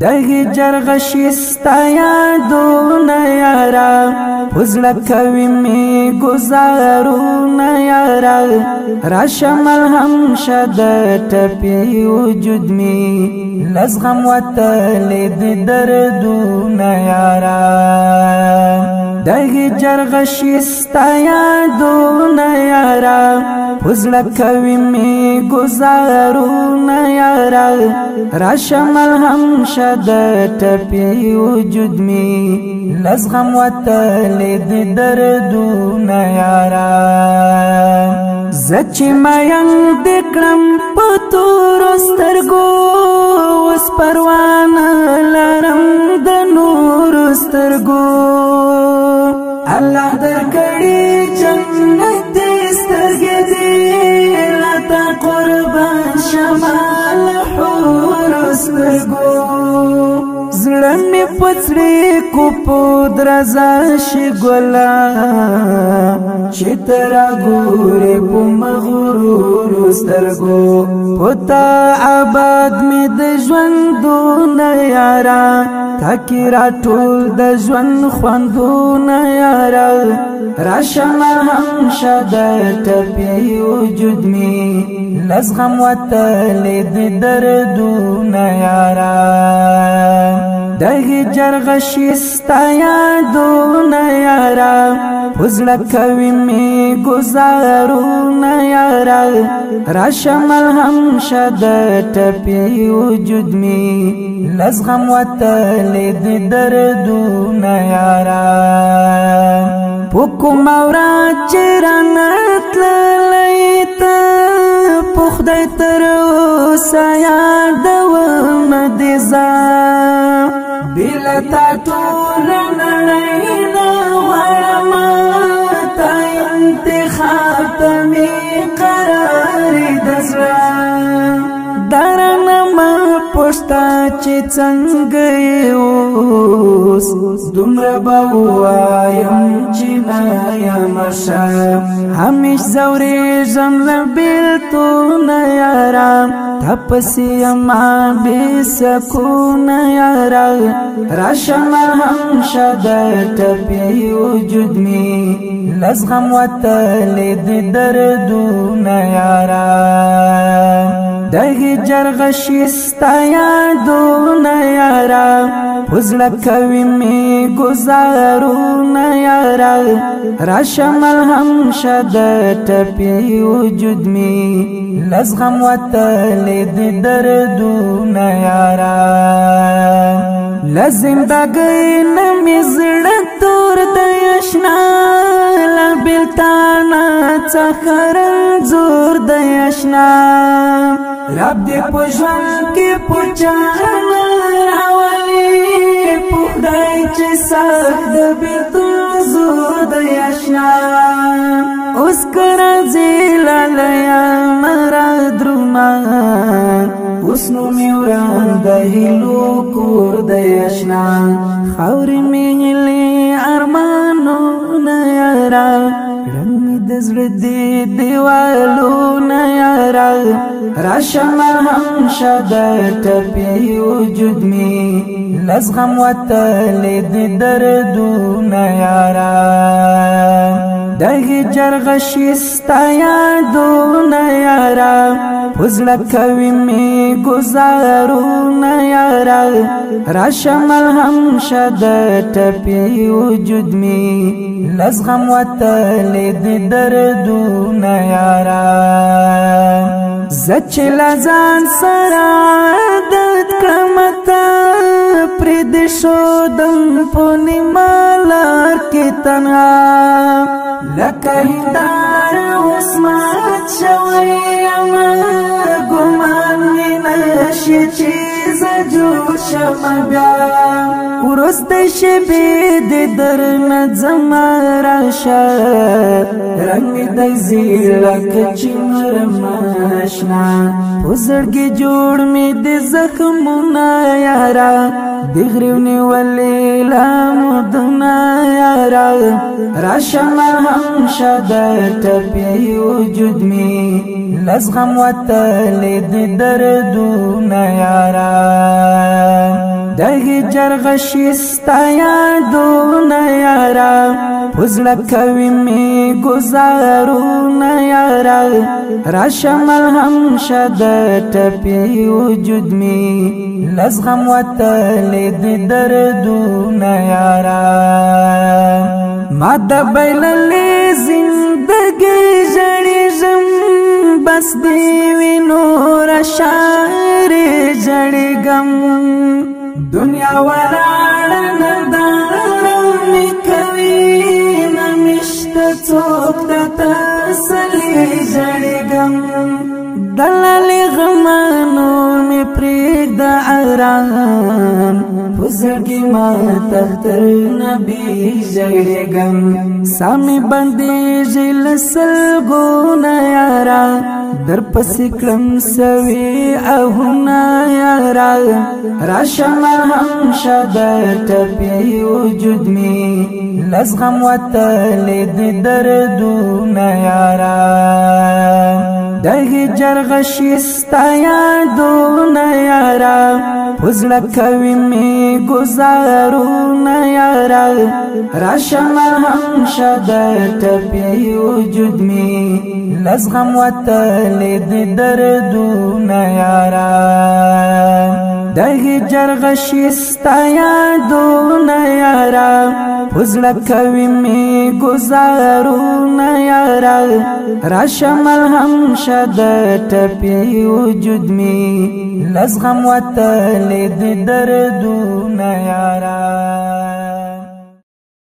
دغی جرغشستا یادونا یارا پزړه کوي می گزارونا یارا راشم الهم شد ټپی وجود می لزغم وتلید دردونا یارا دغی جرغشستا یادونا یارا پزړه کوي می گزارونا یارا راشم الهم شد ټپی وجود می لزغم وتلید دردونا یارا زچ مایان دکړم پتور سترګو وس پروان لرم د نور سترګو الله درکړي جنت سترګې دې لتا قربان شمال حور سترګو زړه مې پڅړې کو په درزا شي ګلا چې ترا ګورې په مغرور سترګو پتا آباد مې د ژوندونه یارا تاکي را ټول د ژوند خوندونه یارا راشم هم شد ټپی وجود می لزغم وتلید دردونه یارا دغی جرغشستا یادونا یارا پزړه کوي می گزارونا یارا راشم الهم شد ټپی وجود می لزغم وتلید دردونا یارا پوکو مورا چرانت لیتا پخدای تر سایا دو مدزا بلتا ټول نړینا ورما تا انتخاب تمی قرار دزرا درنه ما پښتا چې څنګه اوس دومره بوایم چې نایم شم همیش زورې زم بیلتون یارا تپسی اما بی سکون یارا راشم هم شد ټپی وجود می لزغم وتلید دردون یارا دغی جرغشستا یادونا یارا پزړه کوي می گزارونا یارا راشم الهم شد ټپی وجود می لزغم وتلید دردونا یارا لزندګۍ نمې زړه تور د یشنا لبلتانا څخه رنځور د یشنا رب دې په ژوند کې پوچان راولي پخدای چې سخت د بیلتون زور د یشنا اوس کرځي لالیا مرا درومان اوس نو مې وران د هیلو کور د یشنا خاورې مې هیلې ارمانونه یارا رنګ د زړه دې دیوالونه یارا راشم هم شد ټپی وجود می لزغم وتلید دردونه یارا دغی جرغشستا یادونا یارا پزړه کوي می گزارونا یارا راشم الهم شد ټپی وجود می لزغم وتلید دردونه یارا زچ لزان سره عادت کړمتا پرد شودم پونی مالار کې تنها لکه هندار عثمت شوی اما ګمان نشي چیز جوړ شم بیا ورست شبه د درن زمارا شه رنگ د زیرک چمر ماشنا وزړګي جوړ می د زخمونه یارا دغریونی ولی لامدنا یارا راشم هم شد ټپی وجود می لزغم وتلید دردونه یارا دغی جرغشی ستا یادونا یارا پزړه کوي می گزارونا یارا راشمل هم شد ټپی وجود می لزغم وتل د دردونا یارا ما د بیللې زندګي جړې زم بس دی وینو را شعر جړې غم دنیا ولاړ نه دامي کوي نمشت څوک د تسلي جړې غم دلال غمانو می پریک د ارام پزړګي ما تختر نبی جړګم سامي باندې جل سلګونا یارا در پسې کړم سوي اهنا یارا راشم هم شد ټپي وجود می لزغم وتل د دردونا یارا دغی جرغشی ستا یادونا یارا پزړه کوي می گزارونا یارا راشمل هم شد ټپي وجود می لزغم وتل د دردونا یارا دغی جرغشی ستا یادونا یارا پزړه کوي می گزارونا یارا راشمل هم شد ټپي وجود می لزغم وتل د دردونا یارا